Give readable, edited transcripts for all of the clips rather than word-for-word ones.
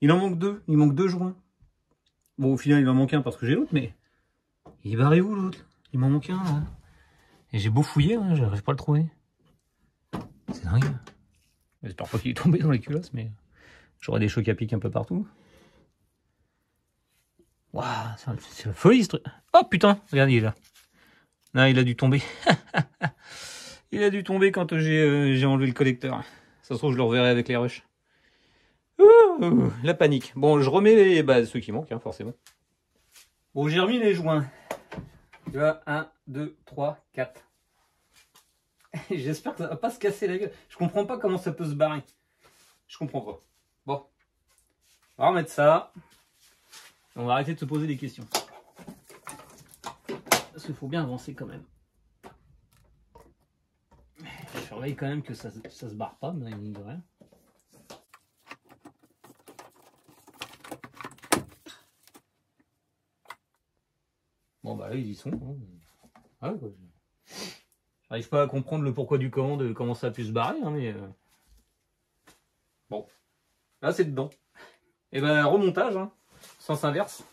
Il en manque 2. Il manque 2 joints. Bon, au final, il en manque un parce que j'ai l'autre, mais... Il est barré où, l'autre? Il m'en manque un, là. Et j'ai beau fouiller, hein, j'arrive pas à le trouver. C'est dingue. J'espère pas qu'il est tombé dans les culosses, mais... J'aurai des chocs à pic un peu partout. Waouh, c'est la folie, ce truc. Oh, putain, regarde, il est là. Non, il a dû tomber. Il a dû tomber quand j'ai enlevé le collecteur. Ça se trouve, je le reverrai avec les rushs. Ouh, la panique. Bon, je remets ceux qui manquent, hein, forcément. Bon, j'ai remis les joints. Tu vois, 1, 2, 3, 4. J'espère que ça va pas se casser la gueule. Je comprends pas comment ça peut se barrer. Je comprends pas. Bon. On va remettre ça. On va arrêter de se poser des questions. Parce qu'il faut bien avancer quand même. Je surveille quand même que ça se barre pas, mais il de rien. Bon bah là ils y sont. Ah, quoi. J'arrive pas à comprendre le pourquoi du comment de comment ça a pu se barrer, hein, mais bon. Là c'est dedans. Et ben remontage, hein, sens inverse.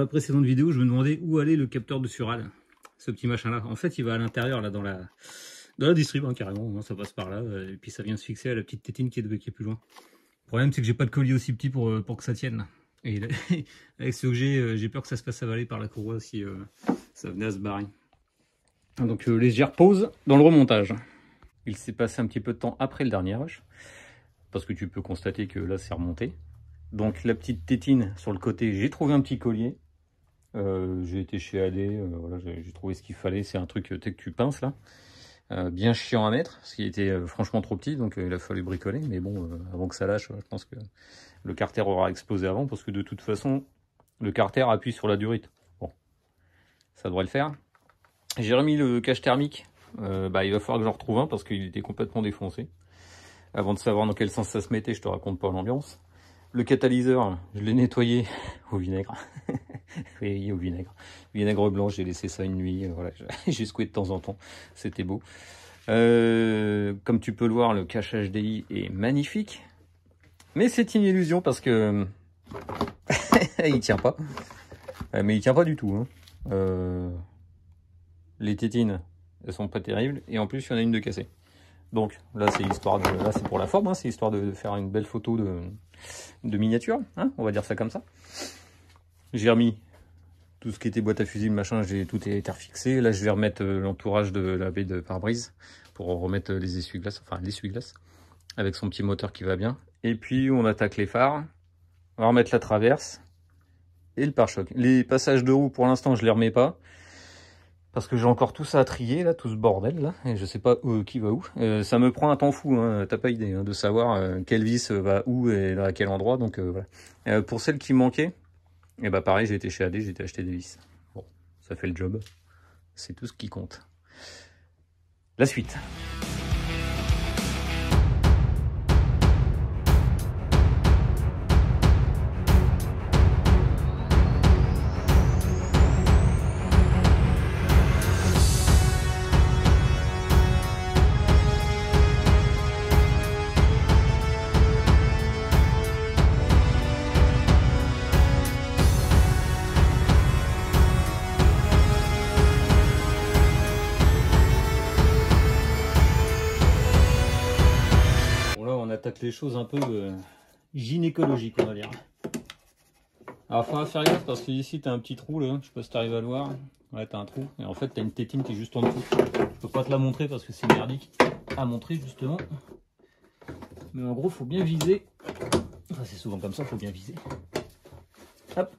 Précédente vidéo, je me demandais où allait le capteur de Sural, ce petit machin là. En fait, il va à l'intérieur là dans la distrib, hein, carrément. Ça passe par là et puis ça vient se fixer à la petite tétine qui est plus loin. Le problème, c'est que j'ai pas de collier aussi petit pour que ça tienne. Et là, avec ce que j'ai peur que ça se fasse avaler par la courroie si ça venait à se barrer. Donc légère pause dans le remontage. Il s'est passé un petit peu de temps après le dernier rush, parce que tu peux constater que là c'est remonté. Donc la petite tétine sur le côté, j'ai trouvé un petit collier. J'ai été chez AD, voilà, j'ai trouvé ce qu'il fallait. C'est un truc que tu pinces là, bien chiant à mettre, parce qu'il était franchement trop petit, donc il a fallu bricoler. Mais bon, avant que ça lâche, je pense que le carter aura explosé avant, parce que de toute façon, le carter appuie sur la durite. Bon, ça devrait le faire. J'ai remis le cache thermique. Il va falloir que j'en retrouve un, parce qu'il était complètement défoncé. Avant de savoir dans quel sens ça se mettait, je te raconte pas l'ambiance. Le catalyseur, je l'ai nettoyé au vinaigre. Oui, au vinaigre. Vinaigre blanc, j'ai laissé ça une nuit. Voilà, j'ai secoué de temps en temps. C'était beau. Comme tu peux le voir, le cache HDI est magnifique. Mais c'est une illusion parce que il tient pas. Mais il tient pas du tout. Hein. Les tétines, elles sont pas terribles. Et en plus, il y en a une de cassée. Donc là, c'est histoire de, là, c'est pour la forme. Hein, c'est histoire de faire une belle photo de miniature. Hein, on va dire ça comme ça. J'ai remis tout ce qui était boîte à fusibles, machin, tout est refixé. Là, je vais remettre l'entourage de la baie de pare-brise pour remettre les essuie-glaces, enfin l'essuie-glace, avec son petit moteur qui va bien. Et puis, on attaque les phares. On va remettre la traverse et le pare-choc. Les passages de roue, pour l'instant, je les remets pas. Parce que j'ai encore tout ça à trier, là, tout ce bordel, là. Et je sais pas qui va où. Ça me prend un temps fou, hein, t'as pas idée, hein, de savoir quelle vis va où et à quel endroit. Donc, voilà. Pour celle qui manquait, et bah pareil, j'ai été chez AD, j'ai été acheter des vis. Bon, ça fait le job. C'est tout ce qui compte. La suite. Les choses un peu gynécologiques, on va dire. Alors il faudra faire gaffe parce que ici tu as un petit trou là, je sais pas si tu arrives à le voir. Ouais, tu as un trou et en fait tu as une tétine qui est juste en dessous. Je peux pas te la montrer parce que c'est merdique à montrer justement. Mais en gros, faut bien viser. Enfin, c'est souvent comme ça, faut bien viser. Hop.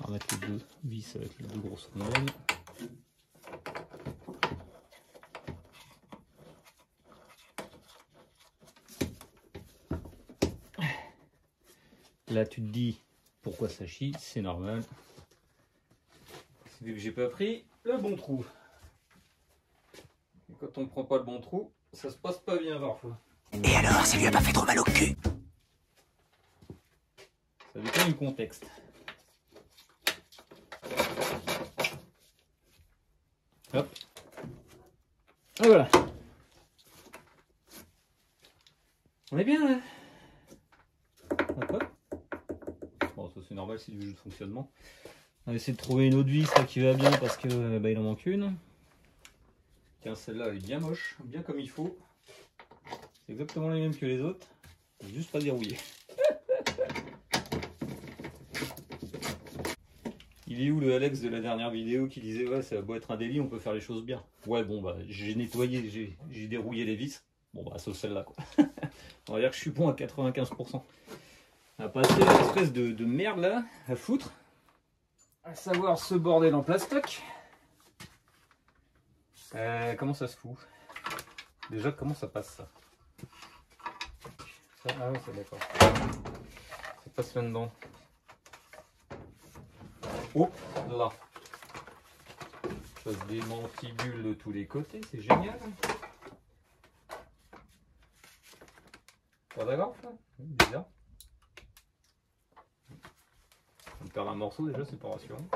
On va mettre les deux vis avec les deux grosses rondelles. Là, tu te dis pourquoi ça chie, c'est normal. C'est vu que j'ai pas pris le bon trou. Et quand on ne prend pas le bon trou, ça se passe pas bien parfois. Et alors, ça lui a pas fait trop mal au cul? Ça dépend du contexte. Hop. Et voilà. On est bien là. Hop. Bon, ça c'est normal, c'est du jeu de fonctionnement. On va essayer de trouver une autre vis là, qui va bien parce que bah, il en manque une. Tiens, celle-là elle est bien moche, bien comme il faut. C'est exactement les mêmes que les autres, juste pas dérouillé. Il est où le Alex de la dernière vidéo qui disait ouais ça va beau être un délit, on peut faire les choses bien. Ouais bon bah j'ai nettoyé, j'ai dérouillé les vis. Bon bah sauf celle-là quoi. On va dire que je suis bon à 95%. On va passer à l'espèce de merde là, à foutre. À savoir ce bordel en plastoc. Comment ça se fout? Déjà comment ça passe ça? Ah oui c'est d'accord. Ça passe là-dedans. Oh là. Ça se démantibule de tous les côtés, c'est génial. Pas d'accord ça? Bizarre. On perd un morceau déjà, c'est pas rassurant.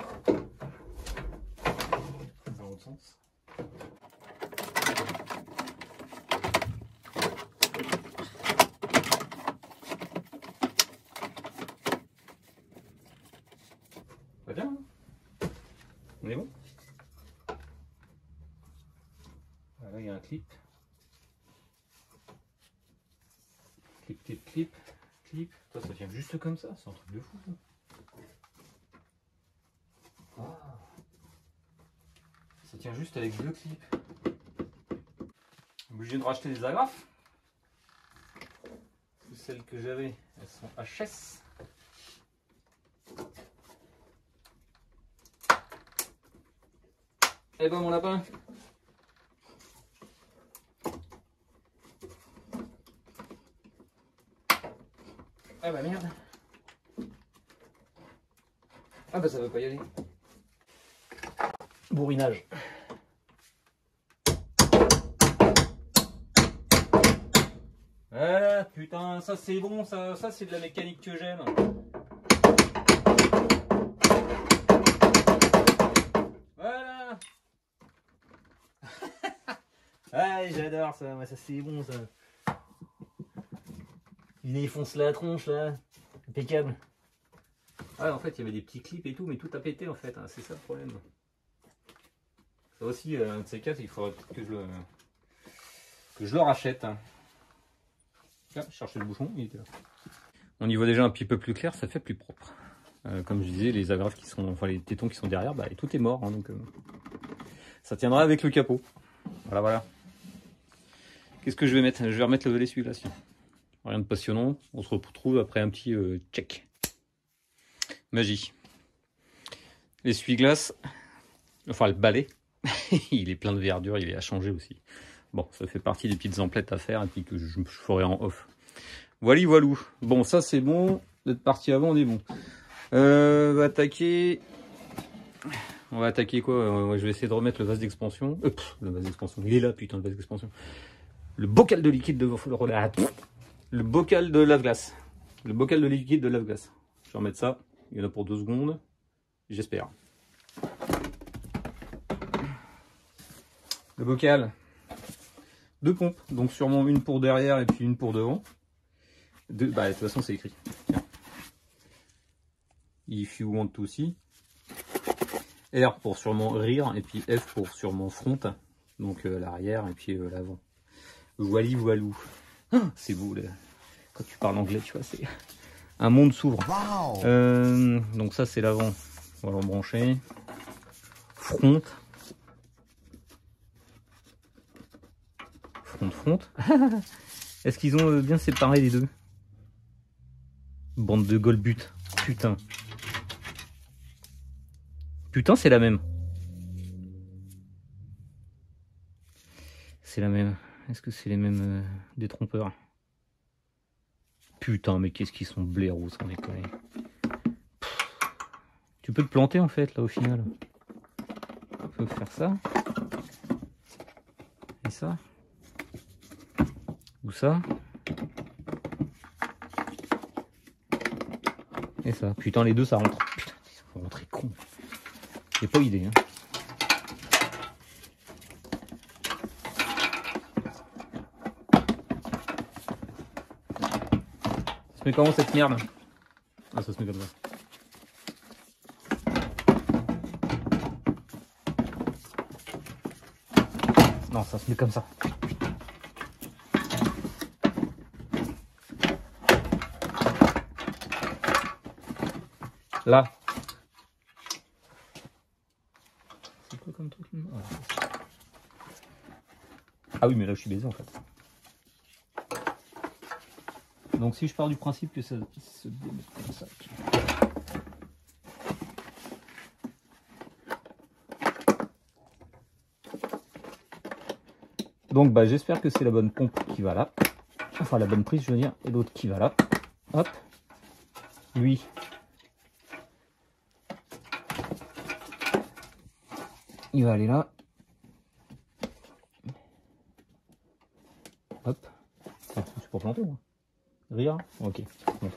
Dans l'autre sens. Pas bien, hein? On est bon? Là, il y a un clip. Clip, clip, clip, clip. Ça tient juste comme ça, c'est un truc de fou ça. Ah. Ça tient juste avec deux clips. Obligé de racheter des agrafes. Celles que j'avais, elles sont HS. Eh ben mon lapin. Ah bah merde. Ah bah ça veut pas y aller. Bourrinage. Ah putain, ça c'est bon, ça c'est de la mécanique que j'aime. Voilà. Ah j'adore ça, moi ça c'est bon ça. Il défonce la tronche là, impeccable. Ah en fait il y avait des petits clips et tout, mais tout a pété en fait, hein. C'est ça le problème. Ça aussi, un de ces quatre, il faudrait que je le rachète. Ah, je cherchais le bouchon, il était là. On y voit déjà un petit peu plus clair, ça fait plus propre. Comme je disais, les agrafes qui sont, enfin les tétons qui sont derrière, bah, tout est mort, hein, donc ça tiendra avec le capot. Voilà, voilà. Qu'est-ce que je vais mettre? Je vais remettre le essuie-glace. Rien de passionnant. On se retrouve après un petit check. Magie. L'essuie-glace, enfin le balai, il est plein de verdure, il est à changer aussi. Bon, ça fait partie des petites emplettes à faire et puis que je ferai en off. Voilà, voilou. Bon, ça c'est bon. D'être parti avant, on est bon. On va attaquer. On va attaquer quoi? Je vais essayer de remettre le vase d'expansion. Le vase d'expansion. Il est là, putain, le vase d'expansion. Le bocal de liquide de le bocal de lave-glace. Le bocal de liquide de lave-glace. Je vais remettre ça. Il y en a pour 2 secondes. J'espère. Le bocal. 2 pompes. Donc sûrement une pour derrière et puis une pour devant. Bah de toute façon c'est écrit. Tiens. If you want to see. R pour sûrement rire et puis F pour sûrement front. Donc l'arrière et puis l'avant. Voili voilou. Ah, c'est beau là. Quand tu parles anglais, tu vois, c'est un monde s'ouvre. Wow. Donc ça c'est l'avant. On va l'embrancher. Front. Front. Est-ce qu'ils ont bien séparé les deux? Bande de golbut. Putain. Putain, c'est la même. C'est la même. Est-ce que c'est les mêmes détrompeurs? Putain, mais qu'est-ce qu'ils sont blaireaux, sans déconner. Tu peux te planter en fait, là, au final. On peut faire ça. Et ça. Ou ça. Et ça. Putain, les deux, ça rentre. Putain, ils vont rentrer con. J'ai pas idée, hein. Ça se met comment cette merde? Ah, ça se met comme ça. Non, ça se met comme ça. Là. C'est quoi comme truc? Ah oui, mais là je suis baisé en fait. Donc si je pars du principe que ça se démet comme ça. Donc bah j'espère que c'est la bonne pompe qui va là. Enfin la bonne prise je veux dire. Et l'autre qui va là. Hop. Lui. Il va aller là. Hop. Ah, c'est pour planter moi. Rire. Ok. Bon.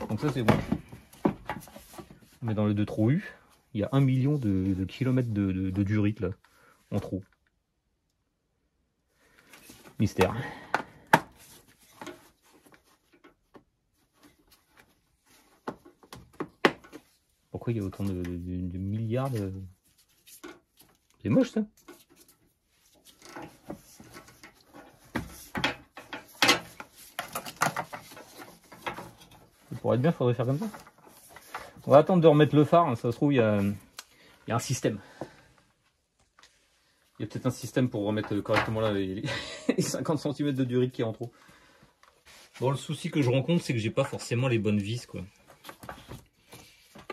Donc ça c'est bon. On est dans le 2 trous U. Il y a 1 million de kilomètres de durite là. En trou. Mystère. Pourquoi il y a autant de milliards de... C'est moche ça. Pour être bien, il faudrait faire comme ça. On va attendre de remettre le phare. Ça se trouve, il y a un système. Il y a peut-être un système pour remettre correctement là les 50 cm de durite qui est en trop. Bon, le souci que je rencontre, c'est que j'ai pas forcément les bonnes vis, quoi.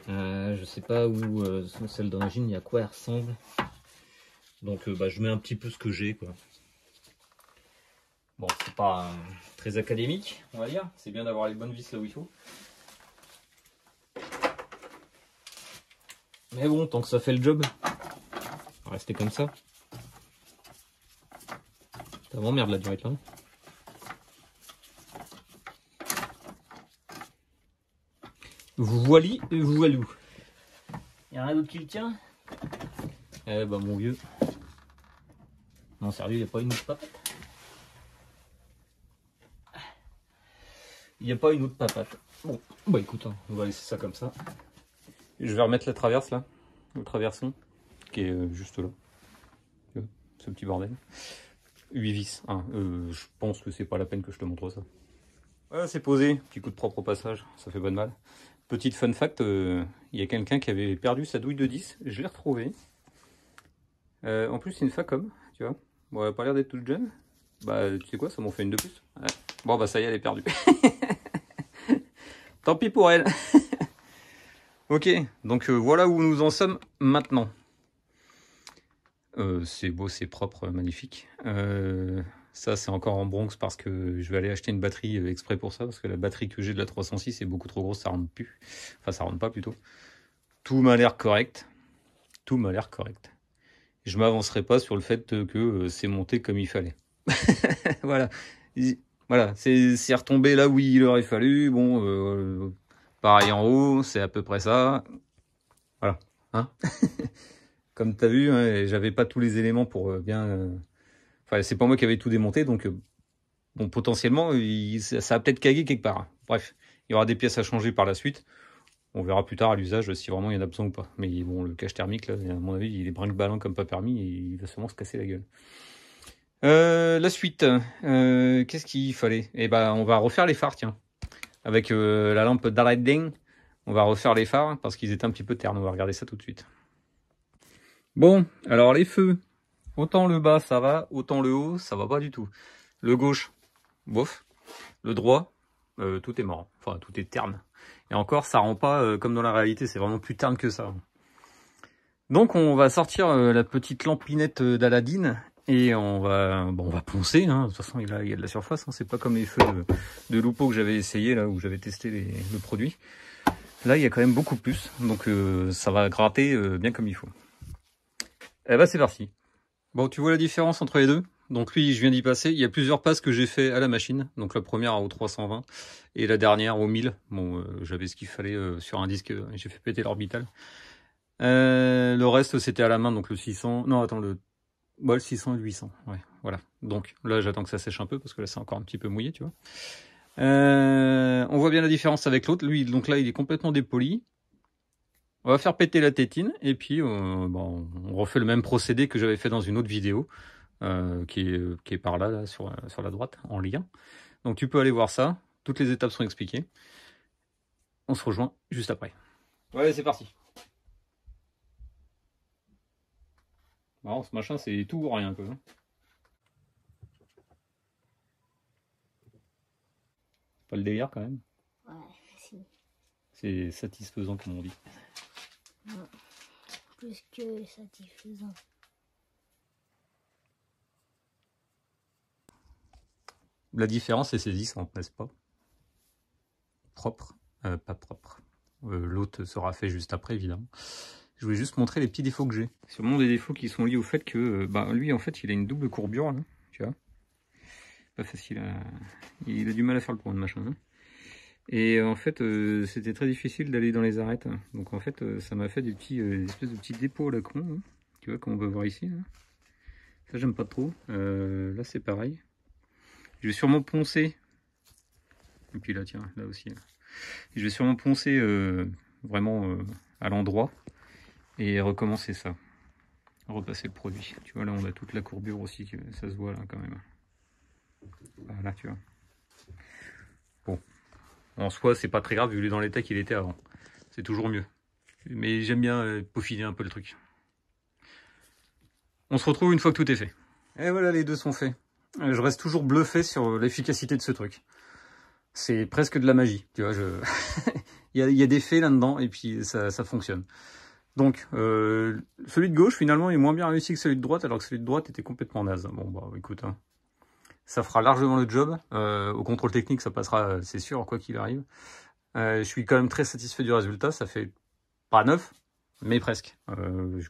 Je sais pas où celle d'origine, il y a quoi elle ressemble. Donc bah, je mets un petit peu ce que j'ai, quoi. Bon, c'est pas très académique, on va dire. C'est bien d'avoir les bonnes vis là où il faut. Mais bon, tant que ça fait le job, on va rester comme ça. Ça m'emmerde la durite là. Vous voili, vous voilou. Il n'y a rien d'autre qui le tient? Eh bah mon vieux. Non sérieux, il n'y a pas une autre papate? Il n'y a pas une autre papate. Bon, bah écoute, hein, on va laisser ça comme ça. Je vais remettre la traverse là, le traverson, qui est juste là. Ce petit bordel. 8 vis. Hein. Je pense que c'est pas la peine que je te montre ça. Voilà, c'est posé. Petit coup de propre au passage, ça fait bonne mal. Petite fun fact, il y a quelqu'un qui avait perdu sa douille de 10. Je l'ai retrouvée. En plus, c'est une Facom, tu vois. Bon, elle n'a pas l'air d'être toute jeune. Bah, tu sais quoi, ça m'en fait une de plus. Ouais. Bon, bah, ça y est, elle est perdue. Tant pis pour elle. Ok, donc voilà où nous en sommes maintenant. C'est beau, c'est propre, magnifique. Ça, c'est encore en bronze parce que je vais aller acheter une batterie exprès pour ça. Parce que la batterie que j'ai de la 306 est beaucoup trop grosse, ça rentre plus. Enfin, ça rentre pas plutôt. Tout m'a l'air correct. Tout m'a l'air correct. Je m'avancerai pas sur le fait que c'est monté comme il fallait. Voilà. Voilà, c'est retombé là où il aurait fallu. Bon, pareil en haut, c'est à peu près ça. Voilà. Hein. Comme tu as vu, hein, j'avais pas tous les éléments pour bien... Enfin, c'est pas moi qui avais tout démonté, donc bon, potentiellement, ça a peut-être cagué quelque part. Bref, il y aura des pièces à changer par la suite. On verra plus tard à l'usage si vraiment il y en a besoin ou pas. Mais bon, le cache thermique, là, à mon avis, il est brinque-ballant comme pas permis et il va sûrement se casser la gueule. La suite, qu'est-ce qu'il fallait? Eh ben, on va refaire les phares, tiens. Avec la lampe d'Aredding, on va refaire les phares parce qu'ils étaient un petit peu ternes. On va regarder ça tout de suite. Bon, alors les feux. Autant le bas, ça va. Autant le haut, ça va pas du tout. Le gauche, bof. Le droit, tout est mort. Enfin, tout est terne. Et encore, ça rend pas comme dans la réalité. C'est vraiment plus terne que ça. Donc, on va sortir la petite lampinette d'Aladin Et on va poncer, hein. De toute façon il y a de la surface, hein. C'est pas comme les feux de Lupo que j'avais essayé là, où j'avais testé le produit. Là il y a quand même beaucoup plus, donc ça va gratter bien comme il faut. Et bah c'est parti. Bon, tu vois la différence entre les deux? Donc lui je viens d'y passer, il y a plusieurs passes que j'ai fait à la machine, donc la première au 320 et la dernière au 1000. Bon, j'avais ce qu'il fallait sur un disque, j'ai fait péter l'orbital. Le reste c'était à la main, donc le 600, non attends, le 600 et le 800, ouais, voilà. Donc là j'attends que ça sèche un peu parce que là c'est encore un petit peu mouillé, tu vois. On voit bien la différence avec l'autre. Lui, donc là il est complètement dépoli. On va faire péter la tétine et puis on refait le même procédé que j'avais fait dans une autre vidéo qui est par là sur la droite en lien. Donc tu peux aller voir ça. Toutes les étapes sont expliquées. On se rejoint juste après. Ouais, c'est parti. Marrant, ce machin, c'est tout ou rien un peu. Hein. Pas le délire quand même. Ouais, si. C'est satisfaisant comme on dit. Non. Plus que satisfaisant. La différence est saisissante, n'est-ce pas? Propre, pas propre. L'autre sera fait juste après, évidemment. Je voulais juste montrer les petits défauts que j'ai. Sûrement des défauts qui sont liés au fait que lui, en fait, il a une double courbure, là, tu vois. Pas facile à... Il a du mal à faire le point de machin. Hein. Et en fait, c'était très difficile d'aller dans les arêtes. Donc en fait, ça m'a fait des espèces de petits dépôts à la con, hein. Tu vois, comme on peut voir ici. Là. Ça, j'aime pas trop. Là, c'est pareil. Je vais sûrement poncer. Et puis là, tiens, là aussi. Là. Je vais sûrement poncer vraiment à l'endroit. Et recommencer ça. Repasser le produit. Tu vois, là, on a toute la courbure aussi. Ça se voit là, quand même. Voilà, tu vois. Bon. En soi, c'est pas très grave, vu qu'il est dans l'état qu'il était avant. C'est toujours mieux. Mais j'aime bien peaufiner un peu le truc. On se retrouve une fois que tout est fait. Et voilà, les deux sont faits. Je reste toujours bluffé sur l'efficacité de ce truc. C'est presque de la magie, tu vois. il y a des faits là-dedans, et puis ça fonctionne. Donc, celui de gauche, finalement, est moins bien réussi que celui de droite, alors que celui de droite était complètement naze. Bon, bah, écoute, hein, ça fera largement le job. Au contrôle technique, ça passera, c'est sûr, quoi qu'il arrive. Je suis quand même très satisfait du résultat. Ça fait pas neuf, mais presque.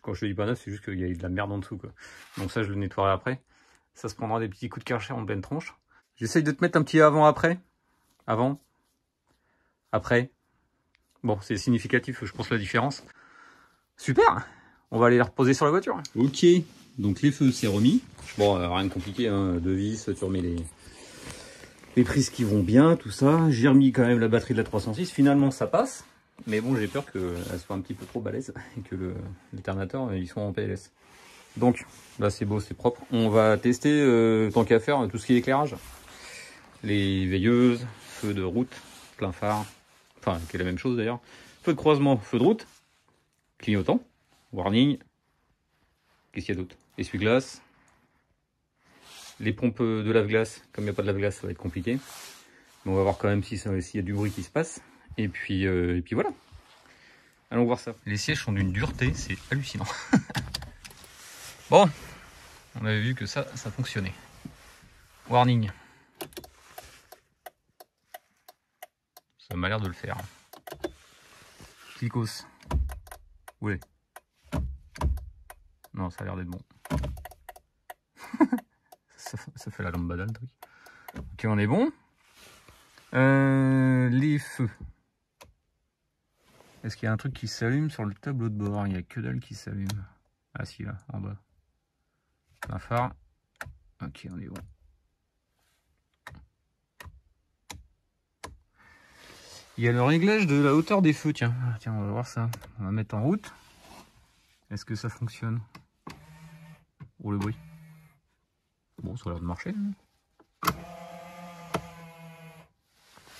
Quand je dis pas neuf, c'est juste qu'il y a eu de la merde en dessous, quoi. Donc ça, je le nettoierai après. Ça se prendra des petits coups de Karcher en pleine tronche. J'essaye de te mettre un petit avant-après. Avant. Après. Bon, c'est significatif, je pense, la différence. Super. On va aller les reposer sur la voiture. Ok. Donc les feux, c'est remis. Bon, rien de compliqué, hein. De vis, tu remets les prises qui vont bien, tout ça. J'ai remis quand même la batterie de la 306. Finalement, ça passe. Mais bon, j'ai peur qu'elle soit un petit peu trop balèze et que l'alternateur, il soit en PLS. Donc, là, c'est beau, c'est propre. On va tester, tant qu'à faire, tout ce qui est éclairage. Les veilleuses, feux de route, plein phare. Enfin, qui est la même chose d'ailleurs. Feu de croisement, feu de route. Clignotant. Warning. Qu'est-ce qu'il y a d'autre? Essuie-glace. Les pompes de lave-glace. Comme il n'y a pas de lave-glace, ça va être compliqué. Mais on va voir quand même s'il y a du bruit qui se passe. Et puis voilà. Allons voir ça. Les sièges sont d'une dureté, c'est hallucinant. Bon, on avait vu que ça fonctionnait. Warning. Ça m'a l'air de le faire. Clicos. Ouais. Non, ça a l'air d'être bon. ça fait la lambada le truc. Ok, on est bon. Les feux. Est-ce qu'il y a un truc qui s'allume sur le tableau de bord? Il n'y a que dalle qui s'allume. Ah si, là, en bas. Un phare. Ok, on est bon. Il y a le réglage de la hauteur des feux, tiens. Tiens, on va voir ça. On va mettre en route. Est-ce que ça fonctionne? Oh, le bruit. Bon, ça a l'air de marcher.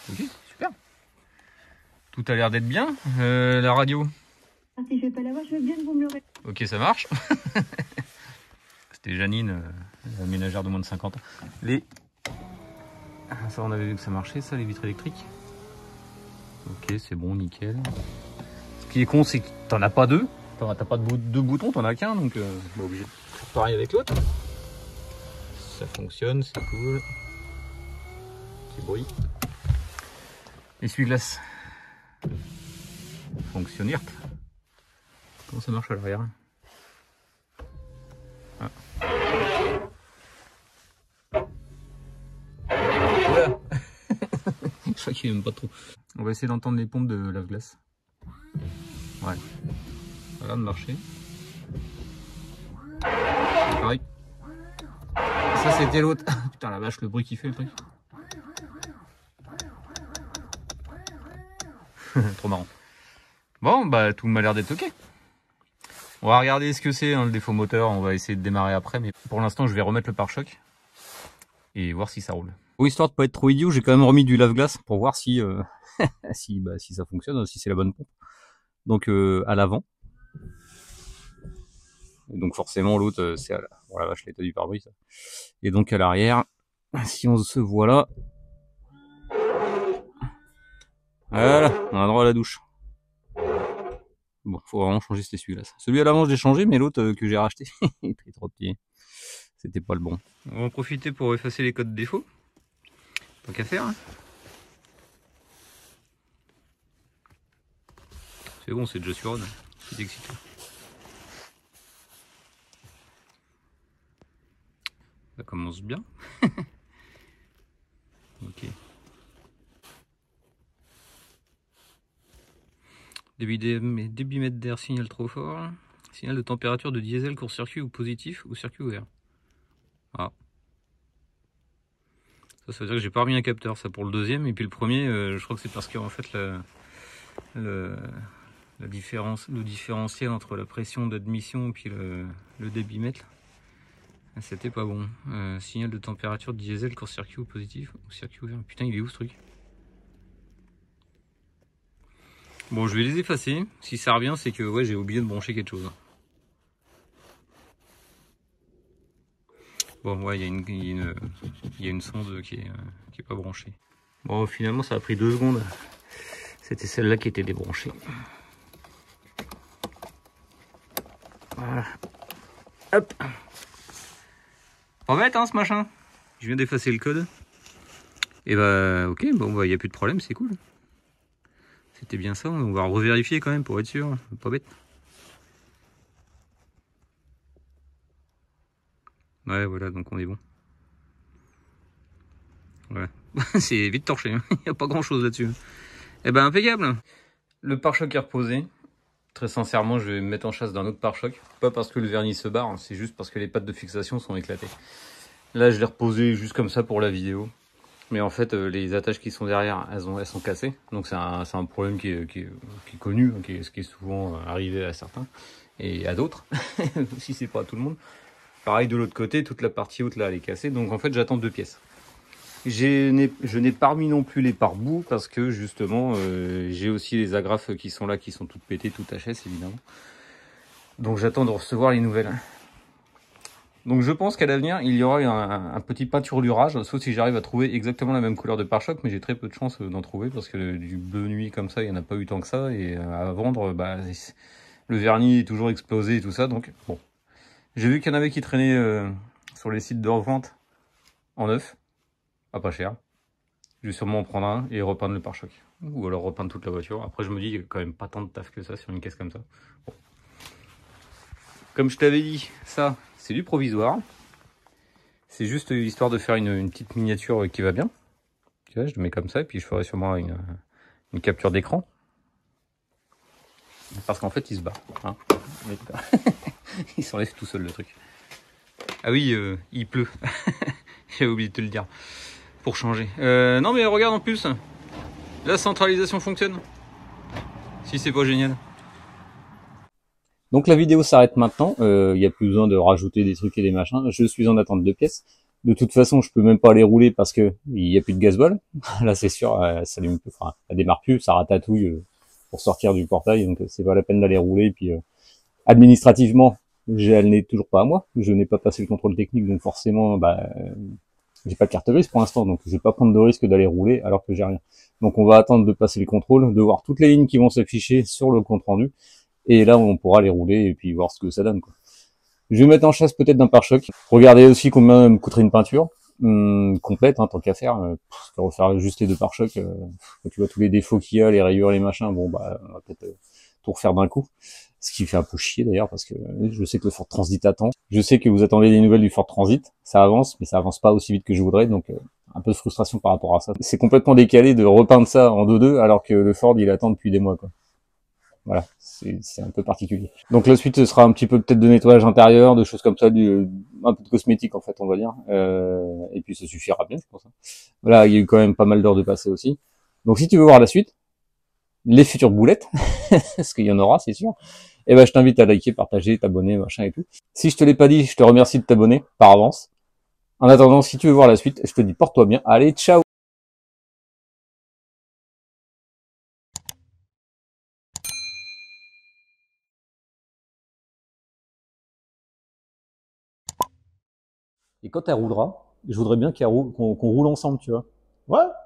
Ok, super. Tout a l'air d'être bien. La radio. Si je vais pas la voir, je veux bien que vous me le répétez. Ok, ça marche. C'était Janine, la ménagère de moins de 50 ans. Ça, on avait vu que ça marchait, ça, les vitres électriques. Ok, c'est bon, nickel. Ce qui est con, c'est que t'en as pas deux. T'as pas deux boutons, t'en as qu'un, donc obligé de faire pareil avec l'autre. ça fonctionne, c'est cool. Petit bruit. Essuie-glace. Fonctionniert. Comment ça marche à l'arrière? Ah. Voilà. Je crois qu'il aime pas trop. On va essayer d'entendre les pompes de lave-glace. Ouais. Ça a l'air de marcher. Pareil. Ça c'était l'autre. Putain la vache, le bruit qu'il fait le truc. Trop marrant. Bon bah tout m'a l'air d'être ok. On va regarder ce que c'est hein, le défaut moteur. On va essayer de démarrer après. Mais pour l'instant je vais remettre le pare-choc. Et voir si ça roule. Pour histoire de pas être trop idiot, j'ai quand même remis du lave-glace pour voir si, si ça fonctionne, si c'est la bonne pompe. Donc à l'avant. Donc forcément l'autre c'est à la... Bon la vache, l'état du pare-brise. Et donc à l'arrière, si on se voit là, voilà, on a droit à la douche. Bon, faut vraiment changer cet essuie-glace. Celui à l'avant je l'ai changé, mais l'autre que j'ai racheté, il était trop petit. C'était pas le bon. On va en profiter pour effacer les codes défauts. Tant qu'à faire. Hein. C'est bon, c'est déjà sur on. C'est excitant. Ça commence bien. Ok. Débitmètre d'air, signal trop fort. Signal de température de diesel, court-circuit ou positif ou circuit ouvert. Ah. Ça veut dire que j'ai pas remis un capteur, ça pour le deuxième. Et puis le premier, je crois que c'est parce qu'en fait le différentiel entre la pression d'admission et puis le débitmètre, c'était pas bon. Signal de température de diesel, court-circuit ou positif ou circuit ouvert. Putain, il est où ce truc? Bon, je vais les effacer. Si ça revient, c'est que ouais, j'ai oublié de brancher quelque chose. Bon, ouais, il y a une sonde qui est pas branchée. Bon, finalement, ça a pris 2 secondes. C'était celle-là qui était débranchée. Voilà. Hop. Pas bête, hein, ce machin. Je viens d'effacer le code. Et bah, ok, bon, bah, il n'y a plus de problème, c'est cool. C'était bien ça, on va revérifier quand même pour être sûr. Pas bête. Ouais, voilà, donc on est bon. Voilà. C'est vite torché, hein. Il n'y a pas grand chose là-dessus. Eh ben, impeccable. Le pare-choc est reposé. Très sincèrement, je vais me mettre en chasse d'un autre pare-choc. Pas parce que le vernis se barre, c'est juste parce que les pattes de fixation sont éclatées. Là, je l'ai reposé juste comme ça pour la vidéo. Mais en fait, les attaches qui sont derrière, elles sont cassées. Donc c'est un problème qui est connu, qui est souvent arrivé à certains et à d'autres, si c'est pas à tout le monde. Pareil de l'autre côté, toute la partie haute là, elle est cassée. Donc en fait, j'attends 2 pièces. Je n'ai pas remis non plus les pare-boues parce que justement, j'ai aussi les agrafes qui sont là, qui sont toutes pétées, toutes HS évidemment. Donc j'attends de recevoir les nouvelles. Donc je pense qu'à l'avenir, il y aura un petit peinturlurage, sauf si j'arrive à trouver exactement la même couleur de pare-choc, mais j'ai très peu de chance d'en trouver, parce que du bleu nuit comme ça, il n'y en a pas eu tant que ça, et à vendre, bah, le vernis est toujours explosé et tout ça, donc bon. J'ai vu qu'il y en avait qui traînaient sur les sites de revente en neuf, à pas cher. Je vais sûrement en prendre un et repeindre le pare-choc, ou alors repeindre toute la voiture. Après je me dis, il y a quand même pas tant de taf que ça sur une caisse comme ça. Bon. Comme je t'avais dit, ça, c'est du provisoire. C'est juste histoire de faire une petite miniature qui va bien. Tu vois, je le mets comme ça, et puis je ferai sûrement une capture d'écran. Parce qu'en fait, il se barre. Hein. Il s'enlève tout seul, le truc. Ah oui, il pleut. J'avais oublié de te le dire. Pour changer. Non, mais regarde en plus. La centralisation fonctionne. Si c'est pas génial. Donc la vidéo s'arrête maintenant, il n'y a plus besoin de rajouter des trucs et des machins, je suis en attente de pièces. De toute façon, je peux même pas les rouler parce que il n'y a plus de gazole. Là, c'est sûr, ça allume plus, enfin, ça démarre plus, ça ratatouille pour sortir du portail, donc c'est pas la peine d'aller rouler. Et puis administrativement, elle n'est toujours pas à moi, je n'ai pas passé le contrôle technique, donc forcément, j'ai pas de carte grise pour l'instant, donc je vais pas prendre de risque d'aller rouler alors que j'ai rien. Donc on va attendre de passer les contrôles, de voir toutes les lignes qui vont s'afficher sur le compte rendu. Et là, on pourra les rouler et puis voir ce que ça donne, quoi. Je vais mettre en chasse peut-être d'un pare-choc. Regardez aussi combien me coûterait une peinture complète, hein, tant qu'à faire. Refaire juste les deux pare-chocs. Quand tu vois tous les défauts qu'il y a, les rayures, les machins, bon bah on va peut-être tout refaire d'un coup. Ce qui fait un peu chier d'ailleurs parce que je sais que le Ford Transit attend. Je sais que vous attendez des nouvelles du Ford Transit. Ça avance, mais ça avance pas aussi vite que je voudrais, donc un peu de frustration par rapport à ça. C'est complètement décalé de repeindre ça en 2-2 alors que le Ford il attend depuis des mois, quoi. Voilà, c'est un peu particulier. Donc la suite, ce sera un petit peu peut-être de nettoyage intérieur, de choses comme ça, un peu de cosmétique en fait, on va dire. Et puis ça suffira bien, je pense. Voilà, il y a eu quand même pas mal d'heures de passé aussi. Donc si tu veux voir la suite, les futures boulettes, parce qu'il y en aura, c'est sûr, et ben je t'invite à liker, partager, t'abonner, machin et tout. Si je te l'ai pas dit, je te remercie de t'abonner par avance. En attendant, si tu veux voir la suite, je te dis porte-toi bien. Allez, ciao! Et quand elle roulera, je voudrais bien qu'on roule ensemble, tu vois. Ouais.